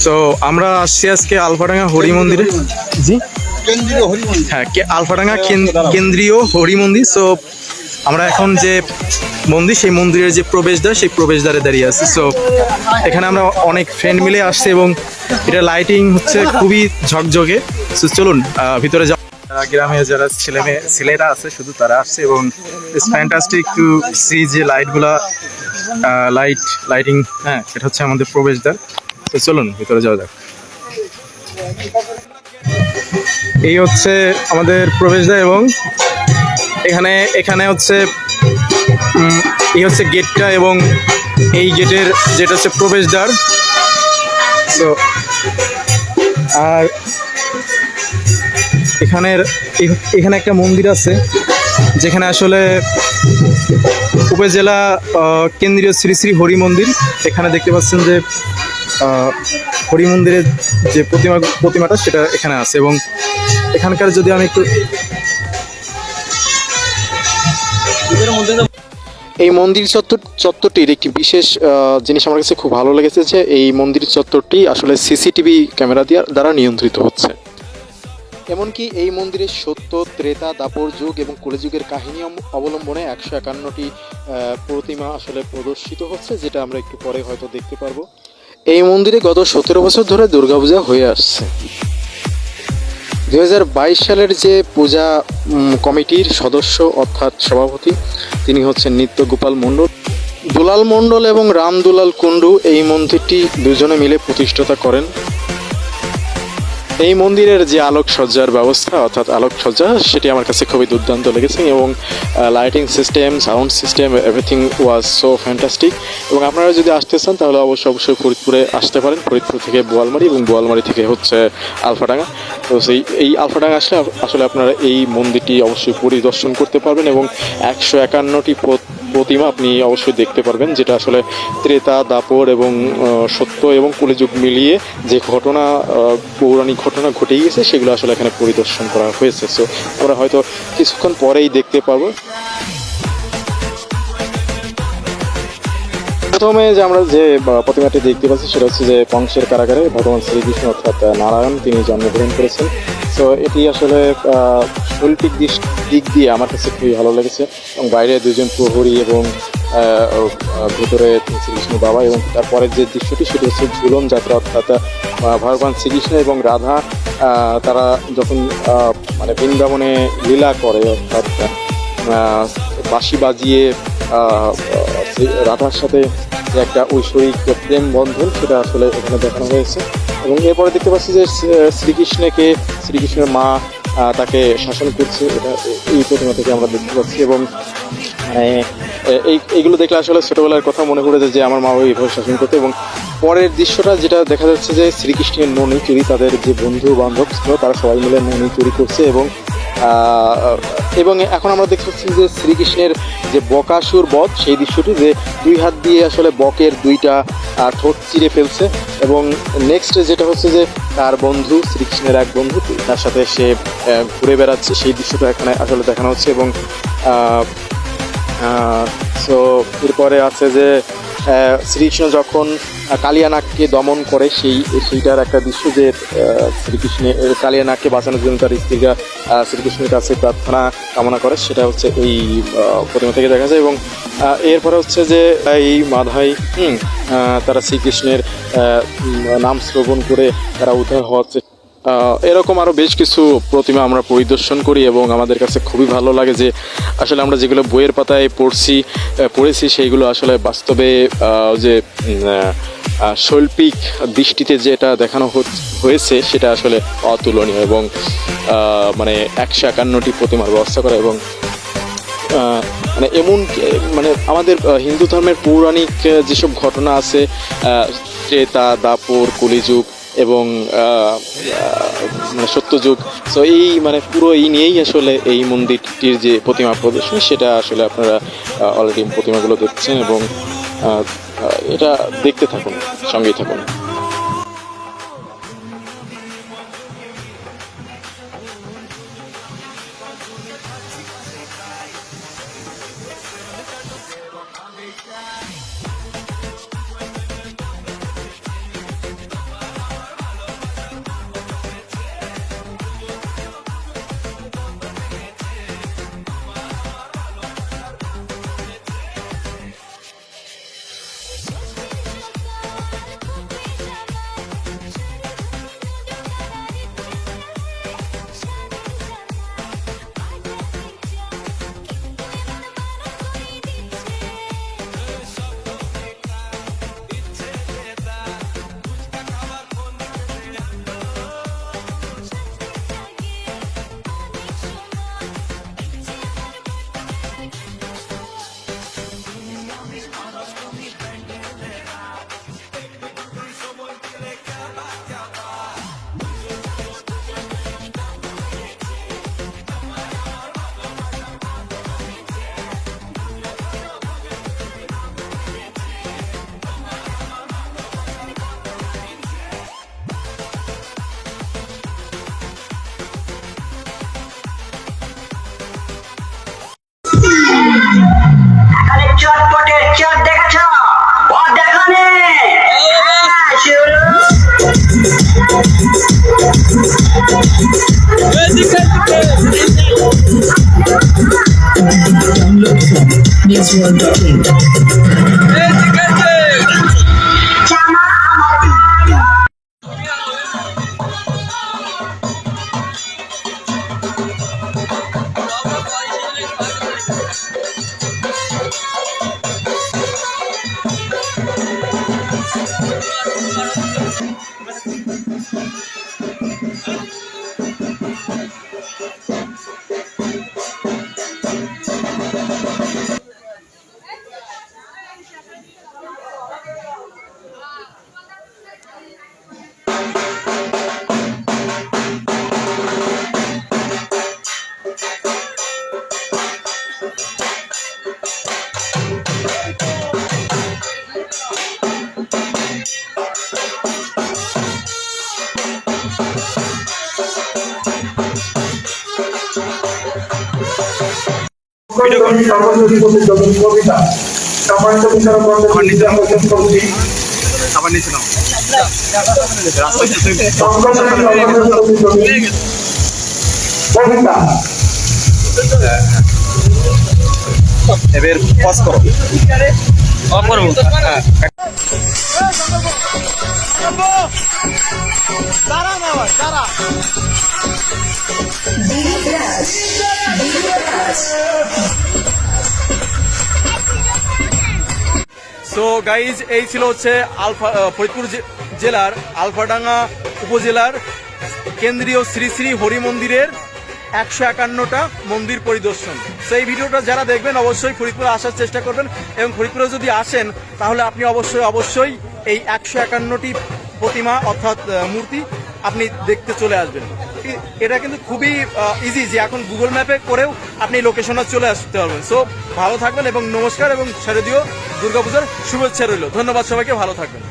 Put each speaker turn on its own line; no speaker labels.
তো আমরা আসছি আজকে আলফাডাঙ্গা হরি মন্দিরে। জি, হ্যাঁ, আলফাডাঙ্গা কেন্দ্রীয় হরি মন্দির। সো আমরা এখন যে মন্দির, সেই মন্দিরের যে প্রবেশদ্বার, সেই প্রবেশদ্বারে দাঁড়িয়ে আছি। সো এখানে আমরা অনেক ফ্রেন্ড মিলে আসছি এবং এটা লাইটিং হচ্ছে খুবই ঝকঝকে। সো চলুন ভিতরে যাও। গ্রামে যারা ছেলেরা আছে শুধু তারা আসছে এবং ইটস ফ্যান্টাস্টিক টু সি যে লাইটগুলা লাইটিং। হ্যাঁ, সেটা হচ্ছে আমাদের প্রবেশদ্বার। তো চলুন ভিতরে যাওয়া যাক। এই হচ্ছে আমাদের প্রবেশদ্বার এবং এখানে হচ্ছে এই হচ্ছে গেটটা এবং এই গেটের যেটা হচ্ছে প্রবেশদ্বার। সো আর এখানে একটা মন্দির আছে যেখানে আসলে উপজেলা কেন্দ্রীয় শ্রী শ্রী হরি মন্দির। এখানে দেখতে পাচ্ছেন যে হরি মন্দিরের যে প্রতিমাটা সেটা এখানে আছে এবং এখানকার যদি আমি একটু এই মন্দির চত্বরটির একটি বিশেষ জিনিস আমার কাছে খুব ভালো লেগেছে যে এই মন্দির চত্বরটি আসলে সিসিটিভি ক্যামেরা দ্বারা নিয়ন্ত্রিত হচ্ছে। এমনকি এই মন্দিরের সত্য, ত্রেতা, দাপর যুগ এবং কলিযুগের কাহিনী অবলম্বনে 151টি প্রতিমা আসলে প্রদর্শিত হচ্ছে, যেটা আমরা একটু পরে হয়তো দেখতে পারবো। এই মন্দিরে গত 17 বছর ধরে দুর্গাপূজা হয়ে আসছে। 2022 সালের যে পূজা কমিটির সদস্য অর্থাৎ সভাপতি, তিনি হচ্ছেন নিত্য গোপাল মণ্ডল, দুলাল মণ্ডল এবং রাম দুলাল কুণ্ডু। এই মন্দিরটি দুজনে মিলে প্রতিষ্ঠাতা করেন। এই মন্দিরের যে আলোকসজ্জার ব্যবস্থা অর্থাৎ আলোকসজ্জা, সেটি আমার কাছে খুবই দুর্দান্ত লেগেছে এবং lighting system, sound system, everything was so fantastic. এবং আপনারা যদি আসতে চান তাহলে অবশ্যই ফরিদপুরে আসতে পারেন। ফরিদপুর থেকে বোয়ালমারি এবং বোয়ালমারি থেকে হচ্ছে আলফাডাঙ্গা। তো এই আলফাডাঙ্গা আসলে আপনারা এই মন্দিরটি অবশ্যই পরিদর্শন করতে পারবেন এবং 151টি প্রতিমা আপনি অবশ্যই দেখতে পারবেন, যেটা আসলে ত্রেতা, দাপর এবং সত্য এবং কলিযুগ মিলিয়ে যে পৌরাণিক ঘটনা ঘটে গিয়েছে সেগুলো আসলে এখানে পরিদর্শন করা হয়েছে। সো আমরা হয়তো কিছুক্ষণ পরেই দেখতে পাবো। প্রথমে যে আমরা যে প্রতিমাটি দেখতে পাচ্ছি সেটা হচ্ছে যে কংসের কারাগারে ভগবান শ্রীকৃষ্ণ অর্থাৎ নারায়ণ তিনি জন্মগ্রহণ করেছেন। সো এটি আসলে শৈল্পিক দিক দিয়ে আমার কাছে খুবই ভালো লেগেছে এবং বাইরে দুজন প্রহরী এবং ভেতরে শ্রীকৃষ্ণ বাবা এবং তারপরের যে দৃশ্যটি সেটি হচ্ছে ঝুলন যাত্রা, অর্থাৎ ভগবান শ্রীকৃষ্ণ এবং রাধা তারা যখন মানে বৃন্দাবনে লীলা করে, অর্থাৎ বাঁশি বাজিয়ে রাধার সাথে যে একটা ঐশ্বরিক প্রেম বন্ধন, সেটা আসলে এখানে দেখানো হয়েছে। এবং এরপরে দেখতে পাচ্ছি যে শ্রীকৃষ্ণের মা তাকে শাসন করছে, এটা এই প্রতিমা থেকে আমরা দেখতে পাচ্ছি। এবং এইগুলো দেখলে আসলে ছোটোবেলার কথা মনে পড়ে যায় যে আমার মা এইভাবে শাসন করতো। এবং পরের দৃশ্যটা যেটা দেখা যাচ্ছে যে শ্রীকৃষ্ণের ননি চুরি, তাদের যে বন্ধু বান্ধব ছিল তারা সবাই মিলে ননি চুরি করছে। এবং এখন আমরা দেখতে পাচ্ছি যে শ্রীকৃষ্ণের যে বকাসুর বধ, সেই দৃশ্যটি যে 2 হাত দিয়ে আসলে বকের 2টা ঠোঁট চিরে ফেলছে। এবং নেক্সট যেটা হচ্ছে যে তার বন্ধু, শ্রীকৃষ্ণের এক বন্ধু, তার সাথে সে ঘুরে বেড়াচ্ছে, সেই দৃশ্যটা এখানে আসলে দেখানো হচ্ছে। এবং সো এরপরে আছে যে শ্রীকৃষ্ণ যখন কালিয়ানাগকে দমন করে সেইটার একটা দৃশ্য, যে শ্রীকৃষ্ণের কালিয়ানাগকে বাঁচানোর জন্য তার স্ত্রীরা শ্রীকৃষ্ণের কাছে প্রার্থনা কামনা করে, সেটা হচ্ছে এই প্রতিমা থেকে দেখা যায়। এবং এরপরে হচ্ছে যে এই মাধাই তারা শ্রীকৃষ্ণের নাম শ্রবণ করে তারা উদ্ধার হচ্ছে। এরকম আরও বেশ কিছু প্রতিমা আমরা পরিদর্শন করি এবং আমাদের কাছে খুবই ভালো লাগে যে আসলে আমরা যেগুলো বইয়ের পাতায় পড়েছি সেইগুলো আসলে বাস্তবে যে শৈল্পিক দৃষ্টিতে যেটা দেখানো হয়েছে সেটা আসলে অতুলনীয়। এবং মানে 151টি প্রতিমার ব্যবস্থা করা এবং মানে মানে আমাদের হিন্দু ধর্মের পৌরাণিক যেসব ঘটনা আছে, ত্রেতা, দাপর, কলিযুগ এবং মানে সত্যযুগ, সো এই মানে পুরো এই নিয়েই আসলে এই মন্দিরটির যে প্রতিমা প্রদর্শনী, সেটা আসলে আপনারা অলরেডি প্রতিমাগুলো দেখছেন এবং এটা দেখতে থাকুন, সঙ্গেই থাকুন।
কবিতা সম্মানিত
আবার নিচে নাও
কবিতা
এবার পজ করো অফ করবো সো গাইজ এই ছিল হচ্ছে ফরিদপুর জেলার আলফাডাঙ্গা উপজেলার কেন্দ্রীয় শ্রী শ্রী হরি মন্দিরের 151টা মন্দির পরিদর্শন। সো এই ভিডিওটা যারা দেখবেন অবশ্যই ফরিদপুরে আসার চেষ্টা করবেন এবং ফরিদপুরে যদি আসেন তাহলে আপনি অবশ্যই এই 151টি প্রতিমা অর্থাৎ মূর্তি আপনি দেখতে চলে আসবেন। এটা কিন্তু খুবই ইজি যে এখন গুগল ম্যাপে করেও আপনি লোকেশনে চলে আসতে পারবেন। সো ভালো থাকবেন এবং নমস্কার এবং শারদীয় দুর্গাপূজার শুভেচ্ছা রইল। ধন্যবাদ সবাইকে, ভালো থাকবেন।